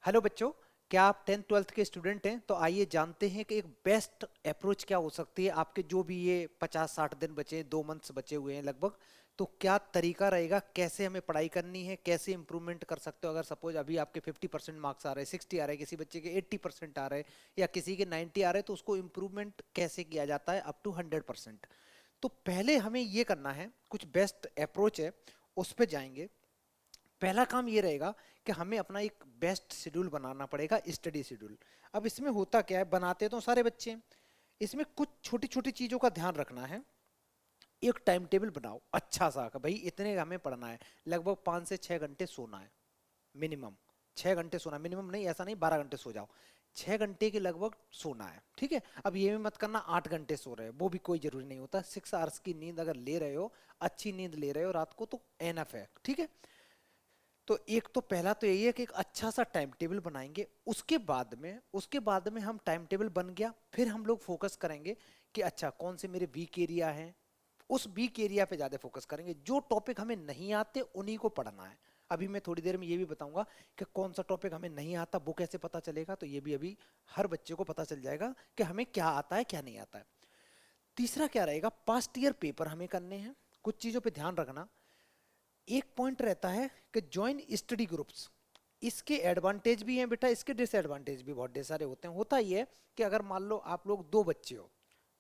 Hello बच्चों। क्या आप 10th 12th के स्टूडेंट हैं? तो आइए जानते हैं कि एक बेस्ट अप्रोच क्या हो सकती है। आपके जो भी ये 50-60 दिन बचे हैं, 2 मंथ्स बचे हुए हैं लगभग, तो क्या तरीका रहेगा, कैसे हमें पढ़ाई करनी है, कैसे इंप्रूवमेंट कर सकते हो। अगर सपोज अभी आपके 50% मार्क्स आ रहे हैं, 60 आ रहे हैं, किसी बच्चे के 80% आ रहे हैं या किसी के 90 आ रहे हैं, तो उसको इम्प्रूवमेंट कैसे किया जाता है अप टू 100%। तो पहले हमें ये करना है, कुछ बेस्ट अप्रोच है उस पर जाएंगे। पहला काम ये रहेगा कि हमें अपना एक बेस्ट शेड्यूल बनाना पड़ेगा, स्टडी शेड्यूल। अब इसमें होता क्या है, बनाते तो सारे बच्चे हैं, इसमें कुछ छोटी छोटी चीजों का ध्यान रखना है। एक टाइम टेबल बनाओ अच्छा सा कि भाई इतने हमें पढ़ना है, लगभग 5 से 6 घंटे सोना है मिनिमम। 6 घंटे सोना मिनिमम, नहीं ऐसा नहीं 12 घंटे सो जाओ, 6 घंटे के लगभग सोना है, ठीक है। अब ये भी मत करना 8 घंटे सो रहे हो, वो भी कोई जरूरी नहीं होता। 6 आवर्स की नींद अगर ले रहे हो, अच्छी नींद ले रहे हो रात को, तो एनफ है, ठीक है। तो एक तो पहला तो यही है कि एक अच्छा सा टाइम टेबल बनाएंगे। उसके बाद में हम टाइम टेबल बन गया, फिर हम लोग फोकस करेंगे कि अच्छा कौन से मेरे वीक एरिया हैं, उस वीक एरिया पे ज्यादा फोकस करेंगे। जो टॉपिक हमें नहीं आते उन्हीं को पढ़ना है। अभी मैं थोड़ी देर में ये भी बताऊंगा कि कौन सा टॉपिक हमें नहीं आता, वो कैसे पता चलेगा। तो ये भी अभी हर बच्चे को पता चल जाएगा कि हमें क्या आता है क्या नहीं आता है। तीसरा क्या रहेगा, पास्ट ईयर पेपर हमें करने हैं। कुछ चीजों पे ध्यान रखना। एक पॉइंट रहता है कि ज्वाइन स्टडी ग्रुप्स। इसके एडवांटेज भी हैं बेटा, इसके डिसएडवांटेज भी बहुत ढेर सारे होते हैं। होता ही है कि अगर मान लो आप लोग 2 बच्चे हो,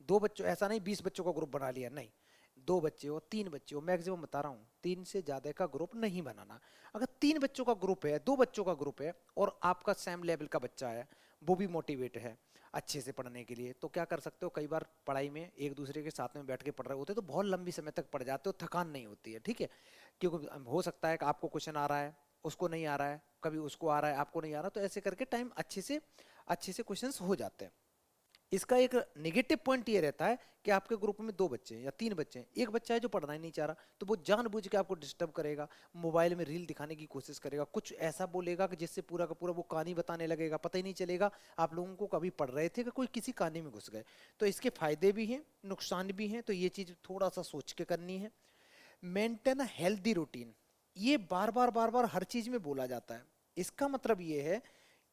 2 बच्चों, ऐसा नहीं 20 बच्चों का ग्रुप बना लिया, नहीं। 2 बच्चे हो, 3 बच्चे हो, मैक्सिमम बता रहा हूँ, 3 से ज्यादा का ग्रुप नहीं बनाना। अगर 3 बच्चों का ग्रुप है, 2 बच्चों का ग्रुप है, और आपका सेम लेवल का बच्चा है, वो भी मोटिवेट है अच्छे से पढ़ने के लिए, तो क्या कर सकते हो, कई बार पढ़ाई में एक दूसरे के साथ में बैठ के पढ़ रहे होते हो तो बहुत लंबी समय तक पढ़ जाते हो, थकान नहीं होती है, ठीक है। क्योंकि हो सकता है कि आपको क्वेश्चन आ रहा है, उसको नहीं आ रहा है, कभी उसको आ रहा है आपको नहीं आ रहा, तो ऐसे करके टाइम अच्छे से क्वेश्चंस हो जाते हैं। इसका एक नेगेटिव पॉइंट ये रहता है कि आपके ग्रुप में 2 बच्चे हैं या 3 बच्चे हैं, एक बच्चा है जो पढ़ना ही नहीं चाह रहा, तो वो जानबूझ के आपको डिस्टर्ब करेगा, मोबाइल में रील दिखाने की कोशिश करेगा, कुछ ऐसा बोलेगा कि जिससे पूरा का पूरा वो कहानी बताने लगेगा, पता ही नहीं चलेगा आप लोगों को कभी पढ़ रहे थे कि कोई किसी कहानी में घुस गए। तो इसके फायदे भी हैं, नुकसान भी हैं, तो ये चीज थोड़ा सा सोच के करनी है। मेंटेन अ हेल्दी रूटीन, ये बार बार हर चीज में बोला जाता है। इसका मतलब ये है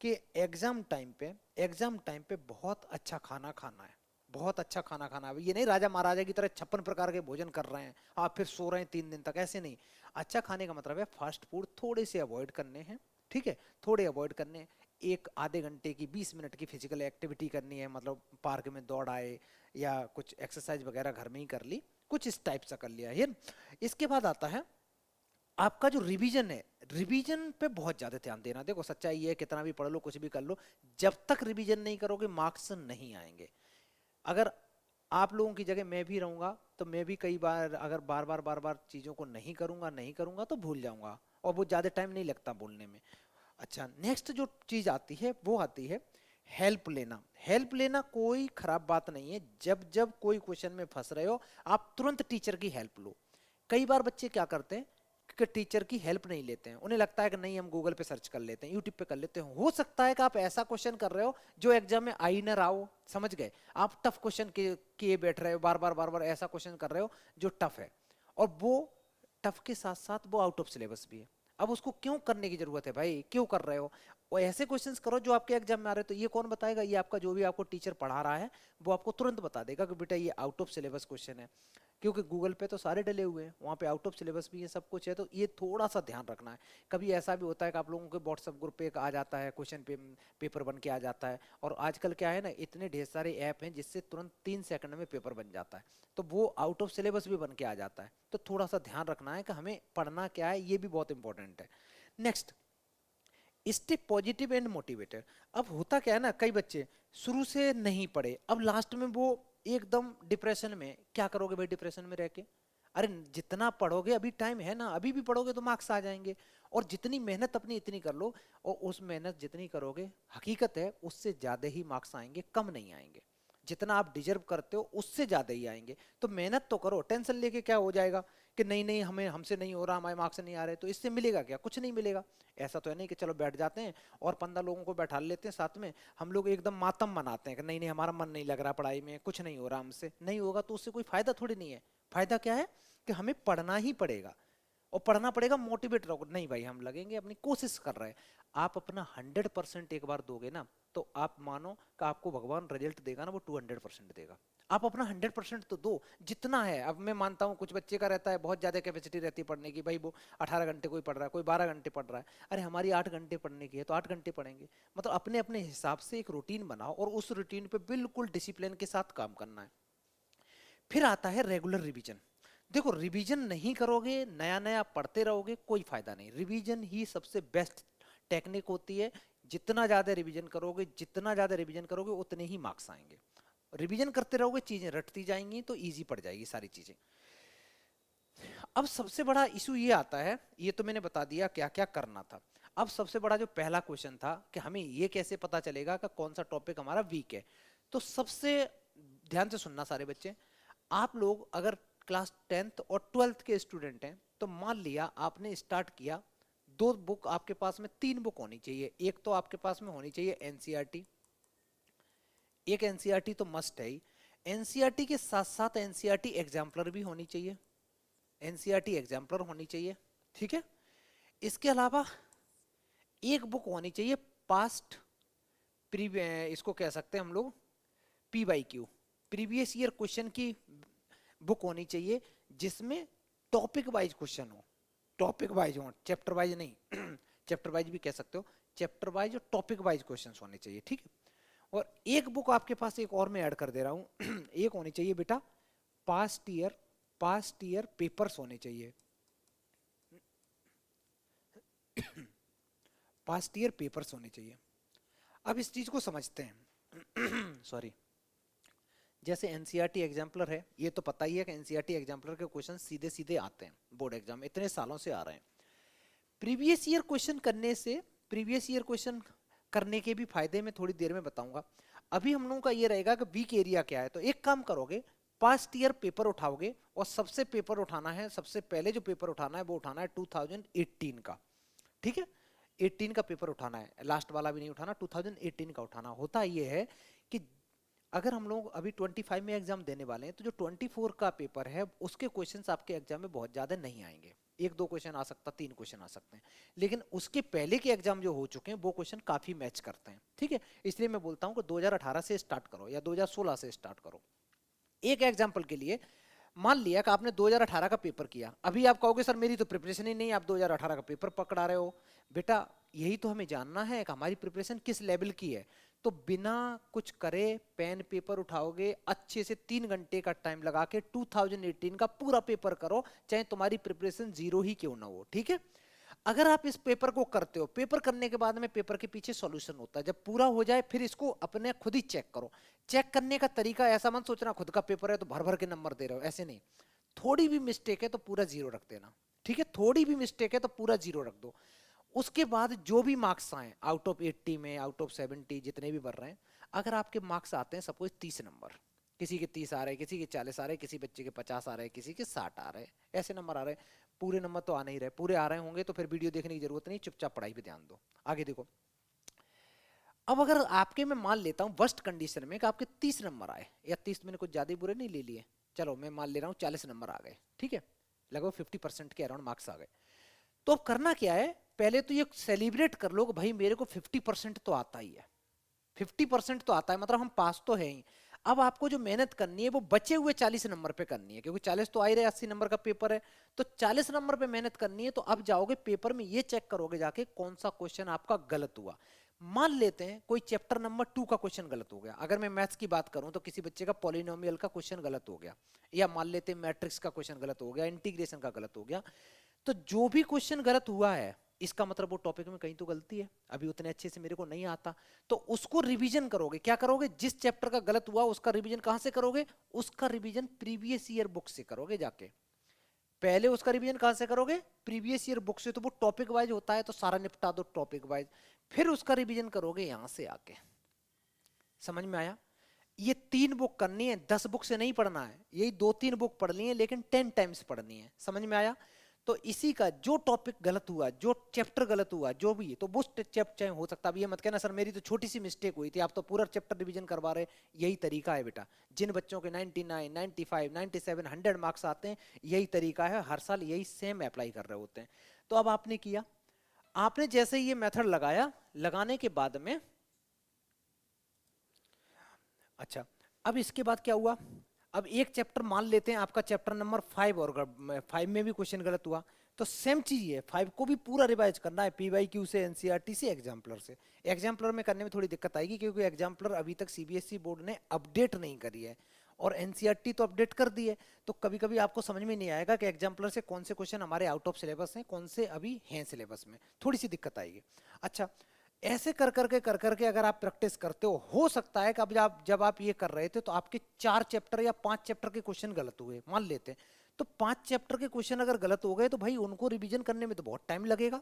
कि एग्जाम टाइम पे बहुत अच्छा खाना खाना है, बहुत अच्छा खाना खाना है। ये नहीं राजा महाराजा की तरह 56 प्रकार के भोजन कर रहे हैं आप फिर सो रहे हैं 3 दिन तक, ऐसे नहीं। अच्छा खाने का मतलब है फास्ट फूड थोड़े से अवॉइड करने हैं, ठीक है, थोड़े अवॉइड करने हैं। एक आधे घंटे की 20 मिनट की फिजिकल एक्टिविटी करनी है, मतलब पार्क में दौड़ आए या कुछ एक्सरसाइज वगैरह घर में ही कर ली, कुछ इस टाइप सा कर लिया है। इसके बाद आता है आपका जो रिवीजन है। रिवीजन पे बहुत ज्यादा ध्यान देना। देखो सच्चाई ये है, कितना भी पढ़ लो कुछ भी कर लो, जब तक रिवीजन नहीं करोगे मार्क्स नहीं आएंगे। अगर आप लोगों की जगह मैं भी रहूंगा तो मैं भी कई बार अगर बार बार चीजों को नहीं करूंगा तो भूल जाऊंगा, और वो ज्यादा टाइम नहीं लगता भूलने में। अच्छा, नेक्स्ट जो चीज आती है वो आती है हेल्प लेना। हेल्प लेना कोई खराब बात नहीं है, जब जब कोई क्वेश्चन में फंस रहे हो आप तुरंत टीचर की हेल्प लो। कई बार बच्चे क्या करते हैं कि टीचर की हेल्प नहीं लेते हैं, उन्हें लगता है कि नहीं हम गूगल पे सर्च कर लेते हैं, यूट्यूब पे कर लेते हैं। हो सकता है कि आप ऐसा क्वेश्चन कर रहे हो जो एग्जाम में आई ना रहा हो, समझ गए। आप टफ क्वेश्चन किए बैठ रहे हो, बार बार ऐसा क्वेश्चन कर रहे हो जो टफ है, और वो टफ के साथ साथ वो आउट ऑफ सिलेबस भी है। अब उसको क्यों करने की जरूरत है भाई, क्यों कर रहे हो। और ऐसे क्वेश्चंस करो जो आपके एग्जाम में आ रहे हो, तो ये कौन बताएगा, ये आपका जो भी आपको टीचर पढ़ा रहा है वो आपको तुरंत बता देगा कि बेटा ये आउट ऑफ सिलेबस क्वेश्चन है। क्योंकि गूगल पे तो सारे डले हुए हैं, वहाँ पे आउट ऑफ सिलेबस भी है, सब कुछ है, तो ये थोड़ा सा ध्यान रखना है। कभी ऐसा भी होता है कि आप लोगों के व्हाट्सएप ग्रुप पे एक आ जाता है क्वेश्चन पेपर बन के आ जाता है, और आजकल क्या है ना, इतने ढेर सारे ऐप हैं जिससे तुरंत 3 सेकंड में पेपर बन जाता है, तो वो आउट ऑफ सिलेबस भी बन के आ जाता है। तो थोड़ा सा ध्यान रखना है कि हमें पढ़ना क्या है, ये भी बहुत इंपॉर्टेंट है। Next, stay positive and motivated. अब होता क्या है ना, कई बच्चे शुरू से नहीं पढ़े, अब लास्ट में वो एकदम डिप्रेशन में। क्या करोगे भाई डिप्रेशन में रह के, अरे जितना पढ़ोगे अभी टाइम है ना, अभी भी पढ़ोगे तो मार्क्स आ जाएंगे। और जितनी मेहनत अपनी इतनी कर लो, और उस मेहनत जितनी करोगे हकीकत है उससे ज्यादा ही मार्क्स आएंगे, कम नहीं आएंगे। जितना आप डिजर्व करते हो उससे ज्यादा ही आएंगे। तो मेहनत तो करो, टेंशन लेके क्या हो जाएगा कि नहीं नहीं हमें हमसे नहीं हो रहा, हमारे मार्क्स नहीं आ रहे, तो इससे मिलेगा क्या, कुछ नहीं मिलेगा। ऐसा तो है नहीं कि चलो बैठ जाते हैं और 15 लोगों को बैठा लेते हैं साथ में, हम लोग एकदम मातम मनाते हैं कि नहीं नहीं हमारा मन नहीं लग रहा पढ़ाई में, कुछ नहीं हो रहा हमसे, नहीं होगा तो उससे कोई फायदा थोड़ी नहीं है। फायदा क्या है कि हमें पढ़ना ही पड़ेगा। और पढ़ना पड़ेगा, मोटिवेट रहोगे, नहीं भाई हम लगेंगे, अपनी कोशिश कर रहे हैं। आप अपना 100% एक बार दोगे ना, तो आप मानो कि आपको भगवान रिजल्ट देगा ना, वो 200% देगा। आप अपना 100% तो दो जितना है। अब मैं मानता हूँ कुछ बच्चे का रहता है बहुत ज्यादा कैपेसिटी रहती है पढ़ने की, भाई वो 18 घंटे कोई पढ़ रहा है, कोई 12 घंटे पढ़ रहा है। अरे हमारी 8 घंटे पढ़ने की है तो 8 घंटे पढ़ेंगे। मतलब अपने अपने हिसाब से एक रूटीन बनाओ और उस रूटीन पे बिल्कुल डिसिप्लिन के साथ काम करना है। फिर आता है रेगुलर रिवीजन। देखो रिवीजन नहीं करोगे, नया नया पढ़ते रहोगे, कोई फायदा नहीं। रिवीजन ही सबसे बेस्ट टेक्निक होती है। जितना ज्यादा रिवीजन करोगे, जितना ज्यादा रिवीजन करोगे उतने ही मार्क्स आएंगे। रिवीजन करते रहोगे, चीजें रटती जाएंगी तो इजी पड़ जाएगी सारी चीजें। अब सबसे बड़ा इशू ये आता है, ये तो मैंने बता दिया क्या क्या करना था। अब सबसे बड़ा जो पहला क्वेश्चन था कि हमें ये कैसे पता चलेगा कि कौन सा टॉपिक हमारा वीक है। तो सबसे ध्यान से सुनना सारे बच्चे। आप लोग अगर क्लास 10th और 12th के स्टूडेंट हैं, तो मान लिया आपने स्टार्ट किया, दो बुक आपके पास में, तीन बुक होनी चाहिए। एक तो आपके पास में होनी चाहिए एनसीईआरटी, एक एनसीईआरटी तो मस्ट है ही। एनसीईआरटी के साथ साथ एनसीईआरटी एग्जाम्पलर भी होनी चाहिए, एनसीईआरटी एग्जाम्पलर होनी चाहिए, ठीक है। इसके अलावा एक बुक होनी चाहिए पास्ट, इसको कह सकते हैं हम लोग P Y Q, previous year question की बुक होनी चाहिए, जिसमें टॉपिक वाइज क्वेश्चन हो, टॉपिक वाइज हो, चैप्टर वाइज नहीं चैप्टर वाइज भी कह सकते हो, चैप्टर वाइज और टॉपिक वाइज क्वेश्चन होने चाहिए, ठीक है। और एक बुक आपके पास एक और मैं ऐड कर दे रहा हूं एक होनी चाहिए बेटा पास्ट ईयर पेपर्स होने चाहिए पास्ट ईयर पेपर्स होने चाहिए। अब इस चीज को समझते हैं सॉरी। जैसे एनसीईआरटी एग्जाम्पलर है, ये तो पता ही है कि एनसीईआरटी एग्जाम्पलर के क्वेश्चन सीधे सीधे आते हैं, बोर्ड एग्जाम इतने सालों से आ रहे हैं। प्रीवियस ईयर क्वेश्चन करने से, प्रीवियस ईयर क्वेश्चन करने के भी फायदे मैं थोड़ी देर में बताऊंगा। अभी हम लोगों का ये रहेगा कि वीक एरिया क्या है। तो एक काम करोगे, पास्ट ईयर पेपर उठाओगे और सबसे पेपर उठाना है, सबसे पहले जो पेपर उठाना है वो उठाना है 2018 का, ठीक है। 18 का पेपर उठाना है, लास्ट वाला भी नहीं उठाना, 2018 का उठाना। होता ये है कि अगर हम लोग अभी 25 में एग्जाम देने वाले हैं, तो जो 24 का पेपर है उसके क्वेश्चंस आपके एग्जाम में बहुत ज्यादा नहीं आएंगे। एक दो क्वेश्चन आ सकता, तीन क्वेश्चन आ सकते हैं, लेकिन उसके पहले के एग्जाम जो हो चुके हैं वो क्वेश्चन काफी मैच करते हैं, ठीक है। इसलिए मैं बोलता हूं कि 2018 से स्टार्ट करो या 2016 से स्टार्ट करो। एक एग्जाम्पल के लिए मान लिया कि आपने 2018 का पेपर किया, अभी आप कहोगे सर मेरी तो प्रिपरेशन ही नहीं, आप 2018 का पेपर पकड़ा रहे हो। बेटा यही तो हमें जानना है कि हमारी प्रिपरेशन किस लेवल की है। तो बिना कुछ करे पेन पेपर उठाओगे, अच्छे से 3 घंटे का टाइम लगा के 2018 का पूरा पेपर करो, चाहे तुम्हारी प्रिपरेशन जीरो ही क्यों ना हो, ठीक है। अगर आप इस पेपर को करते हो, पेपर करने के बाद में पेपर के पीछे सॉल्यूशन होता है, जब पूरा हो जाए फिर इसको अपने खुद ही चेक करो। चेक करने का तरीका ऐसा मत सोचना खुद का पेपर है तो भर भर के नंबर दे रहे हो, ऐसे नहीं। थोड़ी भी मिस्टेक है तो पूरा जीरो रख देना, ठीक है। थोड़ी भी मिस्टेक है तो पूरा जीरो रख दो। उसके बाद जो भी मार्क्स आए आउट ऑफ 80 में, आउट ऑफ 70 जितने भी बढ़ रहे हैं, अगर आपके मार्क्स आते हैं सपोज 30 नंबर, किसी के 30 आ रहे हैं, किसी के 40 आ रहे हैं, किसी बच्चे के 50 आ रहे हैं, किसी के 60 आ रहे हैं, ऐसे नंबर आ रहे हैं। पूरे नंबर तो आ नहीं रहे, पूरे आ रहे होंगे तो फिर वीडियो देखने की जरूरत नहीं, चुपचाप पढ़ाई पे ध्यान दो। आगे देखो, अब अगर आपके मैं मान लेता हूँ वर्स्ट कंडीशन में कि आपके 30 नंबर आए, या 30 मैंने कुछ ज्यादा बुरे नहीं ले लिए, चलो मैं मान ले रहा हूँ 40 नंबर आ गए, ठीक है, लगभग 50% के अराउंड मार्क्स आ गए। तो अब करना क्या है, पहले तो ये सेलिब्रेट कर लो कि भाई मेरे को 50% तो आता ही है, 50% तो आता है, मतलब हम पास तो है ही। अब आपको जो मेहनत करनी है वो बचे हुए 40 नंबर पे करनी है, क्योंकि 40 तो आ ही रहे, 80 नंबर का पेपर है। तो 40 नंबर पे मेहनत करनी है। तो अब जाओगे पेपर में ये चेक करोगे जाके कौन सा क्वेश्चन आपका गलत हुआ। मान लेते हैं कोई चैप्टर नंबर 2 का क्वेश्चन गलत हो गया, अगर मैं मैथ्स की बात करूं तो किसी बच्चे का पॉलिनोमियल का क्वेश्चन गलत हो गया, या मान लेते हैं मैट्रिक्स का क्वेश्चन गलत हो गया, इंटीग्रेशन का गलत हो गया। तो जो भी क्वेश्चन गलत हुआ है, इसका मतलब वो टॉपिक में कहीं तो गलती है, अभी उतने अच्छे से मेरे को नहीं आता। तो उसको रिवीजन करोगे, क्या करोगे, जिस चैप्टर का गलत हुआ उसका रिवीजन कहां से करोगे, उसका रिवीजन प्रीवियस ईयर बुक से करोगे जाके। पहले उसका रिवीजन कहां से करोगे, प्रीवियस ईयर बुक से। तो वो टॉपिक वाइज होता है तो सारा निपटा दो टॉपिक वाइज, फिर उसका रिवीजन करोगे यहां से आके। समझ में आया। ये 3 बुक करनी है, 10 बुक से नहीं पढ़ना है, यही 2-3 बुक पढ़नी है, लेकिन 10 टाइम्स पढ़नी है। समझ में आया। तो इसी का जो टॉपिक गलत हुआ, जो चैप्टर गलत हुआ, जो भी, तो वो चैप्टर चाहे हो सकता, अब ये मत कहना सर मेरी तो छोटी सी मिस्टेक हुई थी, आप तो पूरा चैप्टर रिवीजन करवा रहे। यही तरीका है बेटा, जिन बच्चों के 99, 95, 97, 100 मार्क्स आते हैं, यही तरीका है, हर साल यही सेम अप्लाई कर रहे होते हैं। तो अब आपने किया, आपने जैसे ये मेथड लगाया, लगाने के बाद में, अच्छा, अब इसके बाद क्या हुआ, अब एक चैप्टर मान लेते हैं आपका चैप्टर नंबर 5, और 5 में भी क्वेश्चन गलत हुआ, तो सेम चीज है, 5 को भी पूरा रिवाइज करना है, पीवाईक्यू से, एनसीईआरटी से, एग्जाम्पलर से। एग्जाम्पलर में करने में थोड़ी दिक्कत आएगी क्योंकि एग्जाम्पलर अभी तक सीबीएसई बोर्ड ने अपडेट नहीं करी है, और एनसीईआरटी तो अपडेट कर दी है। तो कभी कभी आपको समझ में नहीं आएगा कि एग्जाम्पलर से कौन से क्वेश्चन हमारे आउट ऑफ सिलेबस हैं, कौन से अभी हैं सिलेबस में, थोड़ी सी दिक्कत आएगी। अच्छा, ऐसे कर करके अगर आप प्रैक्टिस करते हो सकता है कि अब जब आप ये कर रहे थे तो आपके 4 चैप्टर या 5 चैप्टर के क्वेश्चन गलत हुए, मान लेते हैं, तो 5 चैप्टर के क्वेश्चन अगर गलत हो गए तो भाई उनको रिवीजन करने में तो बहुत टाइम लगेगा,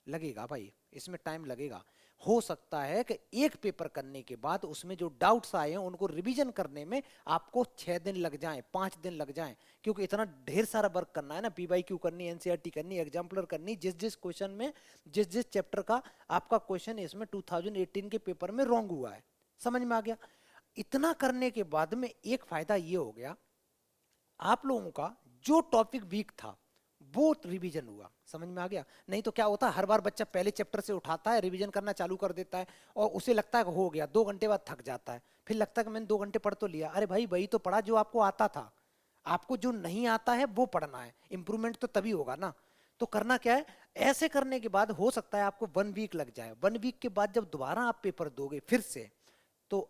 लगेगा भाई, इसमें टाइम लगेगा। हो सकता है कि एक पेपर करने के बाद उसमें जो डाउट्स आए हैं उनको रिवीजन करने में आपको 6 दिन लग जाएं, 5 दिन लग जाएं, क्योंकि इतना ढेर सारा वर्क करना है ना, पीवाईक्यू करनी, एनसीईआरटी करनी, एग्जाम्पलर करनी, जिस जिस क्वेश्चन में, जिस जिस चैप्टर का आपका क्वेश्चन इसमें 2018 के पेपर में रॉन्ग हुआ है। समझ में आ गया? इतना करने के बाद में एक फायदा ये हो गया, आप लोगों का जो टॉपिक वीक था वो रिवीजन हुआ। समझ में आ गया? नहीं तो क्या होता है, हर बार बच्चा पहले चैप्टर से उठाता है, रिवीजन करना चालू कर देता है, और उसे लगता है कि हो गया, 2 घंटे बाद थक जाता है, फिर लगता है कि मैंने 2 घंटे पढ़ तो लिया। अरे भाई वही तो पढ़ा जो आपको आता था, आपको जो नहीं आता है वो पढ़ना है, इंप्रूवमेंट तो तभी होगा ना। तो करना क्या है, ऐसे करने के बाद हो सकता है आपको 1 वीक लग जाए, 1 वीक के बाद जब दोबारा आप पेपर दोगे फिर से, तो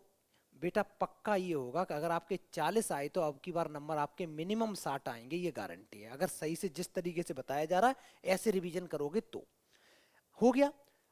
बेटा पक्का ये होगा कि अगर आपके 40 आए तो अब की बार नंबर आपके मिनिमम 60 आएंगे, ये गारंटी है, अगर सही से जिस तरीके से बताया जा रहा है ऐसे रिवीजन करोगे तो। हो गया।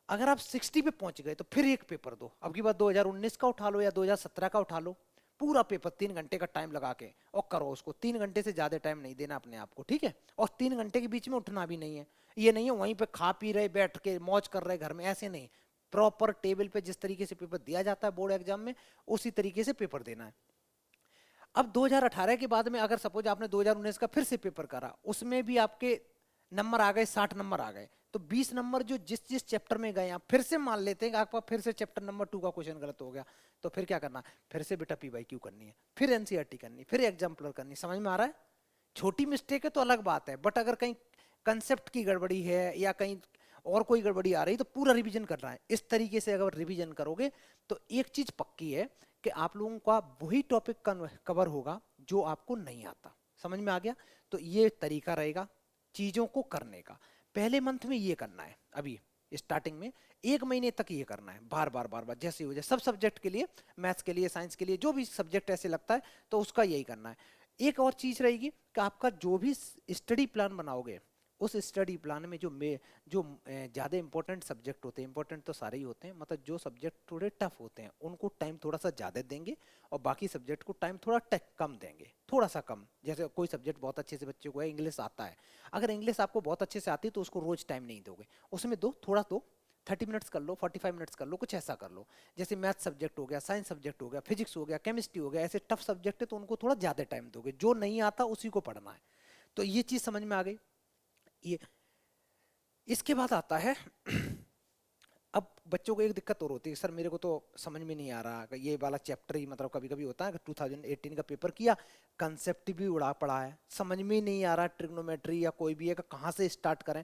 अगर आप 60 पे पहुंच गए तो फिर एक पेपर दो, अब की बार 2019 का उठा लो या 2017 का उठा लो, पूरा पेपर 3 घंटे का टाइम लगा के और करो उसको। 3 घंटे से ज्यादा टाइम नहीं देना अपने आप को, ठीक है? और 3 घंटे के बीच में उठना भी नहीं है, ये नहीं है वहीं पे खा पी रहे बैठ के मौज कर रहे घर में, ऐसे नहीं। प्रॉपर टेबल पे जिस तरीके से पेपर दिया जाता है बोर्ड एग्जाम में, उसी तरीके से पेपर देना है। अब 2018 के बाद में अगर सपोज आपने 2019 का फिर से पेपर करा, उसमें भी आपके नंबर आ गए, 60 नंबर आ गए, तो 20 नंबर जो जिस जिस चैप्टर में गए, आप फिर से मान लेते हैं कि आपका फिर से चैप्टर नंबर 2 का क्वेश्चन गलत हो गया, तो फिर क्या करना, फिर से बेटा पीवाईक्यू करनी है, फिर एनसीईआरटी करनी, फिर एग्जाम्पलर करनी। समझ में आ रहा है? छोटी मिस्टेक है तो अलग बात है, बट अगर कहीं कंसेप्ट की गड़बड़ी है या कहीं और कोई गड़बड़ी आ रही तो पूरा रिवीजन करना है। इस तरीके से अगर रिवीजन करोगे तो एक चीज पक्की है कि आप लोगों का वही टॉपिक कवर होगा जो आपको नहीं आता। समझ में आ गया? तो ये तरीका रहेगा चीजों को करने का। पहले मंथ में ये करना है, अभी स्टार्टिंग में 1 महीने तक ये करना है, बार बार बार बार जैसे हो जाए, सब सब्जेक्ट के लिए, मैथ्स के लिए, साइंस के लिए, जो भी सब्जेक्ट ऐसे लगता है तो उसका यही करना है। एक और चीज रहेगी कि आपका जो भी स्टडी प्लान बनाओगे, उस स्टडी प्लान में जो ज़्यादा इंपॉर्टेंट सब्जेक्ट होते हैं, इंपॉर्टेंट तो सारे ही होते हैं, मतलब जो सब्जेक्ट थोड़े टफ होते हैं उनको टाइम थोड़ा सा ज़्यादा देंगे, और बाकी सब्जेक्ट को टाइम थोड़ा कम देंगे, थोड़ा सा कम। जैसे कोई सब्जेक्ट बहुत अच्छे से बच्चे को है, इंग्लिश आता है, अगर इंग्लिश आपको बहुत अच्छे से आती है तो उसको रोज टाइम नहीं दोगे, उसमें दो थोड़ा, दो 30 मिनट्स कर लो, 45 मिनट्स कर लो, कुछ ऐसा कर लो। जैसे मैथ सब्जेक्ट हो गया, साइंस सब्जेक्ट हो गया, फिजिक्स हो गया, केमिस्ट्री हो गया, ऐसे टफ सब्जेक्ट है तो उनको थोड़ा ज़्यादा टाइम दोगे, जो नहीं आता उसी को पढ़ना है। तो ये चीज़ समझ में आ गई। ये इसके बाद आता है अब बच्चों को एक दिक्कत और होती है, सर मेरे को तो समझ में नहीं आ रहा कि ये वाला चैप्टर ही, मतलब कभी कभी होता है कि 2018 का पेपर किया, कंसेप्ट भी उड़ा पड़ा है, समझ में ही नहीं आ रहा, ट्रिग्नोमेट्री या कोई भी है कि कहाँ से स्टार्ट करें।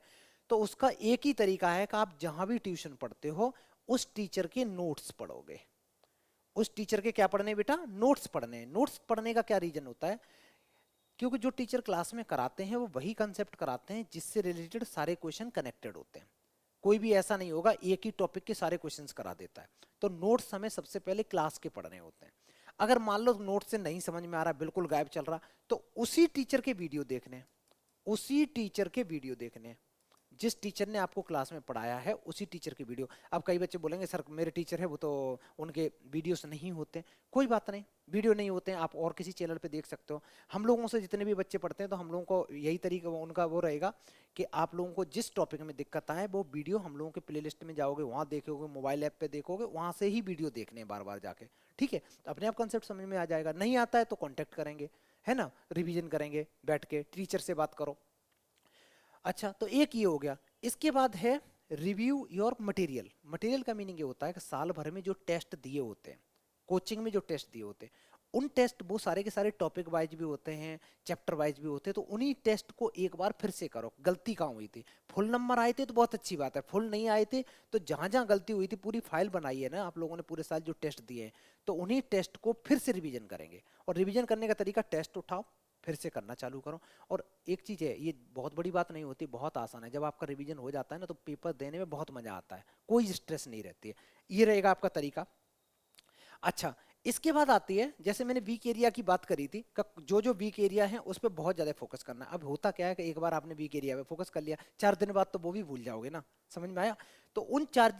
तो उसका एक ही तरीका है कि आप जहां भी ट्यूशन पढ़ते हो उस टीचर के नोट्स पढ़ोगे। उस टीचर के क्या पढ़ने बेटा? नोट्स पढ़ने। नोट्स पढ़ने का क्या रीजन होता है? क्योंकि जो टीचर क्लास में कराते हैं वो वही कंसेप्ट कराते हैं जिससे रिलेटेड सारे क्वेश्चन कनेक्टेड होते हैं। कोई भी ऐसा नहीं होगा एक ही टॉपिक के सारे क्वेश्चंस करा देता है। तो नोट्स हमें सबसे पहले क्लास के पढ़ने होते हैं। अगर मान लो नोट से नहीं समझ में आ रहा, बिल्कुल गायब चल रहा, तो उसी टीचर के वीडियो देखने, उसी टीचर के वीडियो देखने, जिस टीचर ने आपको क्लास में पढ़ाया है उसी टीचर की वीडियो। अब कई बच्चे बोलेंगे सर मेरे टीचर है वो तो उनके वीडियोस नहीं होते, कोई बात नहीं, वीडियो नहीं होते हैं आप और किसी चैनल पे देख सकते हो। हम लोगों से जितने भी बच्चे पढ़ते हैं तो हम लोगों को यही तरीका उनका वो रहेगा कि आप लोगों को जिस टॉपिक में दिक्कत आए वो वीडियो हम लोगों के प्लेलिस्ट में जाओगे, वहाँ देखोगे, मोबाइल ऐप पे देखोगे, वहाँ से ही वीडियो देखने बार बार जाके, ठीक है? तो अपने आप कंसेप्ट समझ में आ जाएगा। नहीं आता है तो कॉन्टेक्ट करेंगे, है ना, रिविजन करेंगे बैठ के, टीचर से बात करो। अच्छा, तो एक ये हो गया। इसके बाद है रिव्यू योर मटेरियल। मटेरियल का मीनिंग ये होता है कि साल भर में जो टेस्ट दिए होते हैं, कोचिंग में जो टेस्ट दिए होते हैं, उन टेस्ट वो सारे के सारे टॉपिक वाइज भी होते हैं, चैप्टर वाइज भी होते हैं, तो उन्हीं टेस्ट को एक बार फिर से करो। गलती कहाँ हुई थी? फुल नंबर आए थे तो बहुत अच्छी बात है, फुल नहीं आए थे तो जहां जहां गलती हुई थी पूरी फाइल बनाई है ना आप लोगों ने पूरे साल जो टेस्ट दिए हैं, तो उन्हीं टेस्ट को फिर से रिवीजन करेंगे। और रिवीजन करने का तरीका, टेस्ट उठाओ फिर से करना चालू करो। और एक चीज है, ये बहुत बड़ी बात नहीं होती, बहुत आसान है। जब आपका रिवीजन हो जाता है ना तो पेपर देने में बहुत मजा आता है, कोई स्ट्रेस नहीं रहती है। ये रहेगा आपका तरीका। अच्छा, इसके बाद आती है, जैसे मैंने वीक एरिया की बात करी थी, जो जो वीक एरिया है उस पर बहुत ज्यादा फोकस करना है। अब होता क्या है कि एक बार आपने वीक एरिया पे फोकस कर लिया, 4 दिन बाद तो वो भी भूल जाओगे ना। समझ में आया? तो उन चार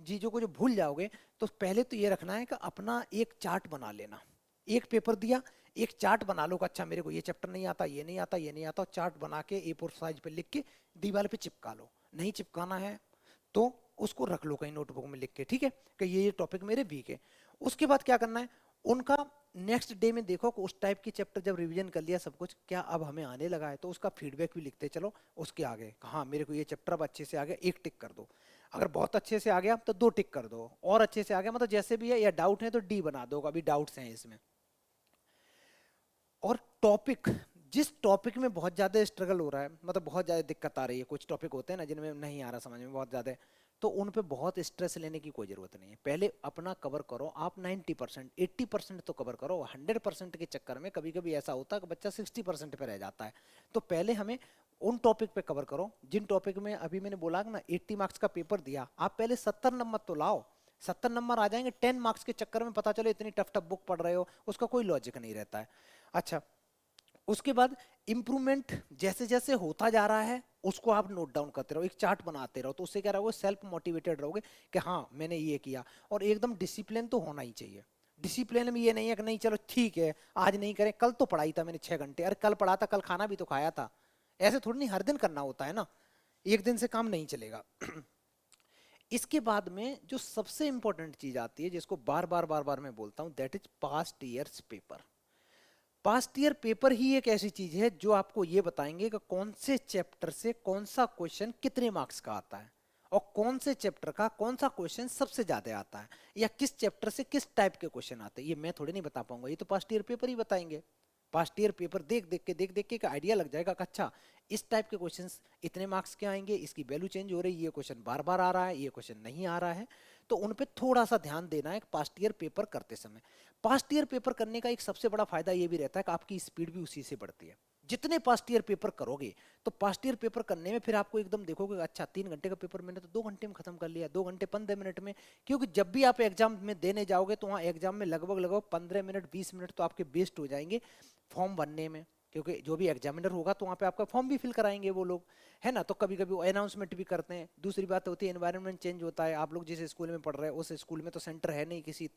चीजों को जो भूल जाओगे, तो पहले तो ये रखना है कि अपना एक चार्ट बना लेना। एक पेपर दिया, एक चार्ट बना लो कि अच्छा मेरे को ये चैप्टर नहीं आता, ये नहीं आता, ये नहीं आता, चार्ट बना के A4 साइज पे लिख के दीवार पे चिपका लो। नहीं चिपकाना है तो उसको रख लो कहीं नोटबुक में लिख के, ठीक है, कि ये टॉपिक मेरे वीक है। उसके बाद क्या करना है, उनका नेक्स्ट डे में देखो कि उस टाइप की चैप्टर जब रिवीजन कर लिया सब कुछ, क्या अब हमें आने लगा है, तो उसका फीडबैक भी लिखते चलो उसके आगे। हाँ मेरे को ये चैप्टर अब अच्छे से आ गया, एक टिक कर दो। अगर बहुत अच्छे से आ गया तो 2 टिक कर दो, और अच्छे से आ गया मतलब जैसे भी है, या डाउट है तो D बना दो, अभी डाउट्स हैं इसमें। और टॉपिक, जिस टॉपिक में बहुत ज्यादा स्ट्रगल हो रहा है, मतलब बहुत ज्यादा दिक्कत आ रही है, कुछ टॉपिक होते हैं ना जिनमें नहीं आ रहा समझ में बहुत ज्यादा, तो उन पे बहुत स्ट्रेस लेने की कोई जरूरत नहीं है। पहले अपना कवर करो आप 90%, 80% तो कवर करो। 100% के चक्कर में कभी कभी ऐसा होता है कि बच्चा 60% पे रह जाता है। तो पहले हमें उन टॉपिक पे कवर करो जिन टॉपिक में, अभी मैंने बोला ना 80 मार्क्स का पेपर दिया, आप पहले 70 नंबर तो लाओ। 70 नंबर आ जाएंगे, 10 मार्क्स के चक्कर में पता चले इतनी टफ टफ बुक पढ़ रहे हो, उसका कोई लॉजिक नहीं रहता है। अच्छा, उसके बाद इंप्रूवमेंट जैसे जैसे होता जा रहा है उसको आप नोट डाउन करते रहो, एक चार्ट बनाते रहो, तो उससे क्या रहोगे, सेल्फ मोटिवेटेड रहोगे कि हाँ मैंने ये किया। और एकदम डिसिप्लिन तो होना ही चाहिए। डिसिप्लिन में ये नहीं है कि नहीं चलो ठीक है आज नहीं करें, कल तो पढ़ाई था मैंने 6 घंटे, अरे कल पढ़ा था, कल खाना भी तो खाया था। ऐसे थोड़ी नहीं हर दिन करना होता है ना, एक दिन से काम नहीं चलेगा। इसके बाद में जो सबसे इंपॉर्टेंट चीज आती है, जिसको बार बार बार बार मैं बोलता हूं, that is past years paper. Past year paper ही एक ऐसी चीज है जो आपको ये बताएंगे कि कौन से चैप्टर से कौन सा क्वेश्चन कितने मार्क्स का आता है, और कौन से चैप्टर का कौन सा क्वेश्चन सबसे ज्यादा आता है, या किस चैप्टर से किस टाइप के क्वेश्चन आते हैं। ये मैं थोड़ी नहीं बता पाऊंगा, ये तो पास्ट ईयर पेपर ही बताएंगे। पास्ट ईयर पेपर देख देख के एक आइडिया लग जाएगा कि अच्छा इस टाइप के क्वेश्चंस इतने मार्क्स के आएंगे, इसकी वैल्यू चेंज हो रही है, ये क्वेश्चन बार बार आ रहा है, ये क्वेश्चन नहीं आ रहा है। तो उन पे थोड़ा सा ध्यान देना है पास्ट ईयर पेपर करते समय। पास्ट ईयर पेपर करने का एक सबसे बड़ा फायदा ये भी रहता है कि आपकी स्पीड भी उसी से बढ़ती है। जितने पास्ट ईयर पेपर करोगे, तो पास्ट ईयर पेपर करने में फिर आपको एकदम देखोगे अच्छा 3 घंटे का पेपर मैंने तो 2 घंटे में खत्म कर लिया, 2 घंटे 15 मिनट में। क्योंकि जब भी आप एग्जाम में देने जाओगे तो वहाँ एग्जाम में लगभग लगभग 15 मिनट 20 मिनट तो आपके वेस्ट हो जाएंगे फॉर्म भरने में। क्योंकि जो भी एग्जामिनर होगा तो वहाँ पे आपका फॉर्म भी फिल कराएंगे वो लोग, है ना। तो कभी कभी अनाउंसमेंट भी करते हैं। दूसरी बात होती है एनवायरनमेंट चेंज होता है, आप लोग जिस स्कूल में पढ़ रहे हैं उस स्कूल में तो सेंटर है नहीं, किसी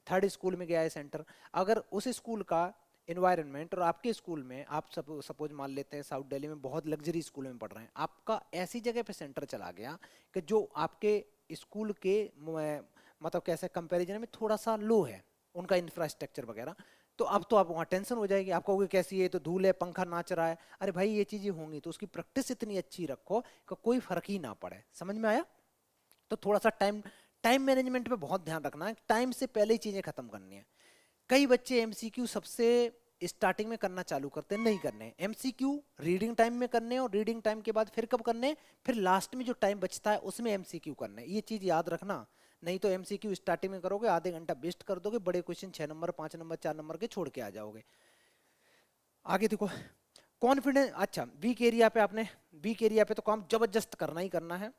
थर्ड स्कूल में गया है सेंटर। अगर उस स्कूल का इन्वायरमेंट और आपके स्कूल में, आप सपोज मान लेते हैं साउथ दिल्ली में बहुत लग्जरी स्कूल में पढ़ रहे हैं, आपका ऐसी जगह पे सेंटर चला गया कि जो आपके स्कूल के मतलब कैसे कंपैरिजन में थोड़ा सा लो है उनका इंफ्रास्ट्रक्चर वगैरह, तो अब तो आप वहाँ टेंशन हो जाएगी, आप कहोगे कैसी है, तो धूल है, पंखा नाच रहा है। अरे भाई ये चीजें होंगी तो उसकी प्रैक्टिस इतनी अच्छी रखो कि कोई फर्क ही ना पड़े। समझ में आया? तो थोड़ा सा टाइम टाइम मैनेजमेंट पे बहुत ध्यान रखना है, टाइम से पहले ही चीजें खत्म करनी है। कई बच्चे एमसीक्यू सबसे स्टार्टिंग में करना चालू करते हैं, नहीं करने। एमसीक्यू रीडिंग टाइम में करने हैं, और रीडिंग टाइम के बाद फिर कब करने हैं, फिर लास्ट में जो टाइम बचता है उसमें एमसीक्यू करने हैं। ये चीज याद रखना। नहीं तो एमसीक्यू स्टार्टिंग में करोगे आधे घंटा वेस्ट कर दोगे, बड़े क्वेश्चन 6 नंबर 5 नंबर 4 नंबर के छोड़ के आ जाओगे। आगे देखो, कॉन्फिडेंस। अच्छा, वीक एरिया पे आपने, वीक एरिया पे तो काम जबरदस्त करना ही करना है।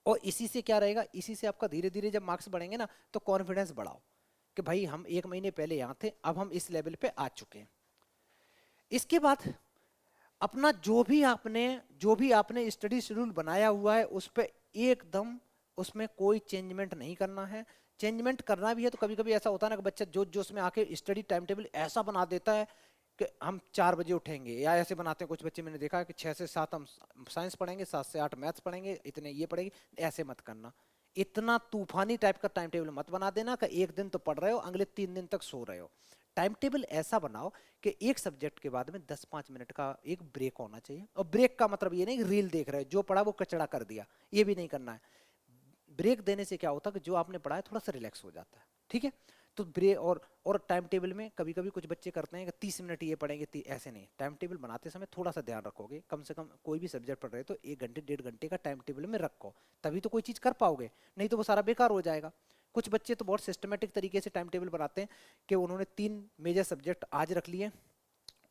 और इसी से क्या रहेगा, इसी से आपका धीरे धीरे जब मार्क्स बढ़ेंगे ना, तो कॉन्फिडेंस बढ़ाओ कि भाई हम 1 महीने पहले यहाँ थे, अब हम इस लेवल पे आ चुके हैं। इसके बाद अपना जो भी आपने स्टडी शेड्यूल बनाया हुआ है उस पे एकदम, उसमें कोई चेंजमेंट नहीं करना है। चेंजमेंट करना भी है तो कभी कभी ऐसा होता है ना कि बच्चा जोश जोश में आके स्टडी टाइम टेबल ऐसा बना देता है कि हम 4 बजे उठेंगे, या ऐसे बनाते हैं कुछ बच्चे, मैंने देखा है कि 6 से 7 हम साइंस पढ़ेंगे, 7 से 8 मैथ्स पढ़ेंगे, इतने ये पढ़ेंगे। ऐसे मत करना, इतना तूफानी टाइप का टाइम टेबल मत बना देना कि एक दिन तो पढ़ रहे हो, अगले 3 दिन तक सो रहे हो। टाइम टेबल ऐसा बनाओ कि एक सब्जेक्ट के बाद में 10-5 मिनट का एक ब्रेक होना चाहिए। और ब्रेक का मतलब ये नहीं कि रील देख रहे हो, जो पढ़ा वो कचड़ा कर दिया, ये भी नहीं करना है। ब्रेक देने से क्या होता है कि जो आपने पढ़ा है थोड़ा सा रिलैक्स हो जाता है, ठीक है। तो ब्रेक और टाइम टेबल में कभी कभी कुछ बच्चे करते हैं कि 30 मिनट ये पढ़ेंगे, ऐसे नहीं। टाइम टेबल बनाते समय थोड़ा सा ध्यान रखोगे, कम से कम कोई भी सब्जेक्ट पढ़ रहे हो तो 1 घंटे 1.5 घंटे का टाइम टेबल में रखो, तभी तो कोई चीज़ कर पाओगे, नहीं तो वो सारा बेकार हो जाएगा। कुछ बच्चे तो बहुत सिस्टमेटिक तरीके से टाइम टेबल बनाते हैं कि उन्होंने 3 मेजर सब्जेक्ट आज रख लिए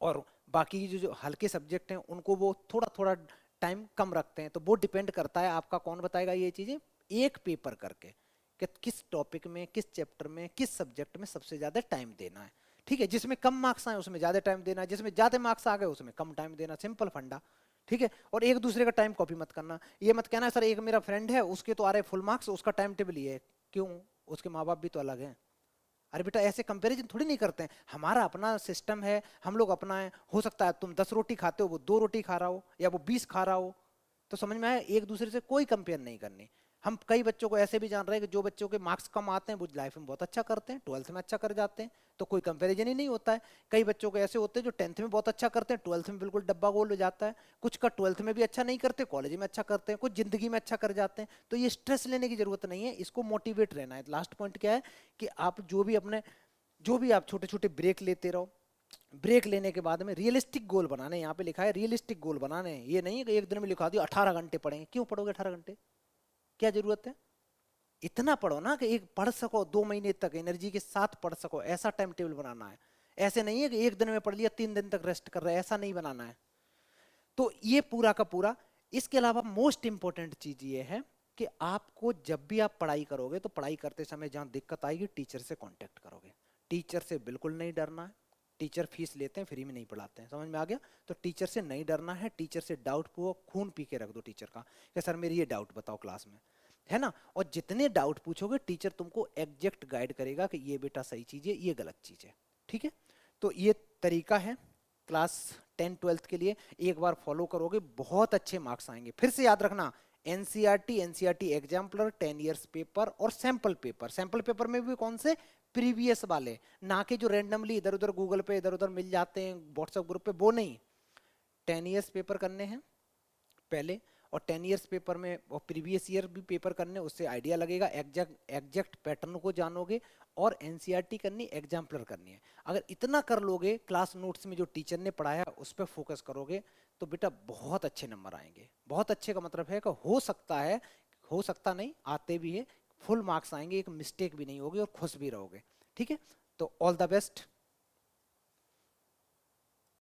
और बाकी जो जो हल्के सब्जेक्ट हैं उनको वो थोड़ा थोड़ा टाइम कम रखते हैं। तो वो डिपेंड करता है, आपका कौन बताएगा ये चीज़ें एक पेपर करके कि किस टॉपिक में, किस चैप्टर में, किस सब्जेक्ट में सबसे ज़्यादा टाइम देना है, ठीक है। जिसमें कम मार्क्स आए उसमें ज़्यादा टाइम देना है, जिसमें ज़्यादा मार्क्स आ गए उसमें कम टाइम देना, सिंपल फंडा, ठीक है। और एक दूसरे का टाइम कॉपी मत करना। ये मत कहना सर एक मेरा फ्रेंड है उसके तो आ रहे फुल मार्क्स, उसका टाइम टेबल ये है। क्यों? उसके माँ बाप भी तो अलग हैं। अरे बेटा ऐसे कंपैरिजन थोड़ी नहीं करते हैं, हमारा अपना सिस्टम है, हम लोग अपना है। हो सकता है तुम 10 रोटी खाते हो वो 2 रोटी खा रहा हो या वो 20 खा रहा हो। तो समझ में आया, एक दूसरे से कोई कंपेयर नहीं करनी। हम कई बच्चों को ऐसे भी जान रहे हैं कि जो बच्चों के मार्क्स कम आते हैं वो लाइफ में बहुत अच्छा करते हैं, 12th में अच्छा कर जाते हैं, तो कोई कंपैरिजन ही नहीं होता है। कई बच्चों को ऐसे होते हैं जो 10th में बहुत अच्छा करते हैं, 12th में बिल्कुल डब्बा गोल हो जाता है। कुछ का 12th में भी अच्छा नहीं करते, कॉलेज में अच्छा करते हैं, कुछ जिंदगी में अच्छा कर जाते हैं। तो ये स्ट्रेस लेने की जरूरत नहीं है, इसको मोटिवेट रहना है। लास्ट पॉइंट क्या है कि आप जो भी आप छोटे छोटे ब्रेक लेते रहो। ब्रेक लेने के बाद में रियलिस्टिक गोल बनाने, यहाँ पे लिखा है रियलिस्टिक गोल बनाने हैं। ये नहीं है कि एक दिन में लिखा दिया 18 घंटे पढ़ेंगे। क्यों पढ़ोगे 18 घंटे? क्या जरूरत है? इतना पढ़ो ना कि एक पढ़ सको, 2 महीने तक एनर्जी के साथ पढ़ सको, ऐसा टाइम टेबल बनाना है। ऐसे नहीं है कि एक दिन में पढ़ लिया 3 दिन तक रेस्ट कर रहे हैं, ऐसा नहीं बनाना है। तो ये पूरा का पूरा। इसके अलावा मोस्ट इंपॉर्टेंट चीज ये है कि आपको जब भी आप पढ़ाई करोगे तो पढ़ाई करते समय जहां दिक्कत आएगी टीचर से कांटेक्ट करोगे। टीचर से बिल्कुल नहीं डरना है। टीचर फीस लेते हैं, फ्री में नहीं पढ़ाते हैं, समझ में आ गया? तो टीचर से नहीं डरना है। टीचर से डाउट पूछो, खून पी के रख दो टीचर का कि सर मेरी ये डाउट बताओ क्लास में, है ना। और जितने डाउट पूछोगे टीचर तुमको एग्जैक्ट गाइड करेगा कि ये बेटा सही चीज है, ये गलत चीज है, ठीक है। तो ये तरीका है क्लास 10 12th के लिए। एक बार फॉलो करोगे बहुत अच्छे मार्क्स आएंगे। फिर से याद रखना, एनसीईआरटी एग्जाम्पलर, 10 इयर्स पेपर और सैंपल पेपर। सैंपल पेपर में भी कौन से? प्रीवियस वाले, ना कि जो रैंडमली इधर उधर गूगल पे इधर उधर मिल जाते हैं व्हाट्सएप ग्रुप पे, वो नहीं। 10 इयर्स पेपर करने हैं पहले, और 10 इयर्स पेपर में और प्रीवियस ईयर भी पेपर करने, उससे आइडिया लगेगा, एग्जैक्ट एग्जैक्ट पैटर्न को जानोगे। और एनसीईआरटी करनी, एग्जाम्पलर करनी है। अगर इतना कर लोगे, क्लास नोट्स में जो टीचर ने पढ़ाया उस पर फोकस करोगे, तो बेटा बहुत अच्छे नंबर आएंगे। बहुत अच्छे का मतलब है कि हो सकता है, हो सकता नहीं, आते भी है, फुल मार्क्स आएंगे, एक मिस्टेक भी नहीं होगी और खुश भी रहोगे, ठीक है। तो ऑल द बेस्ट।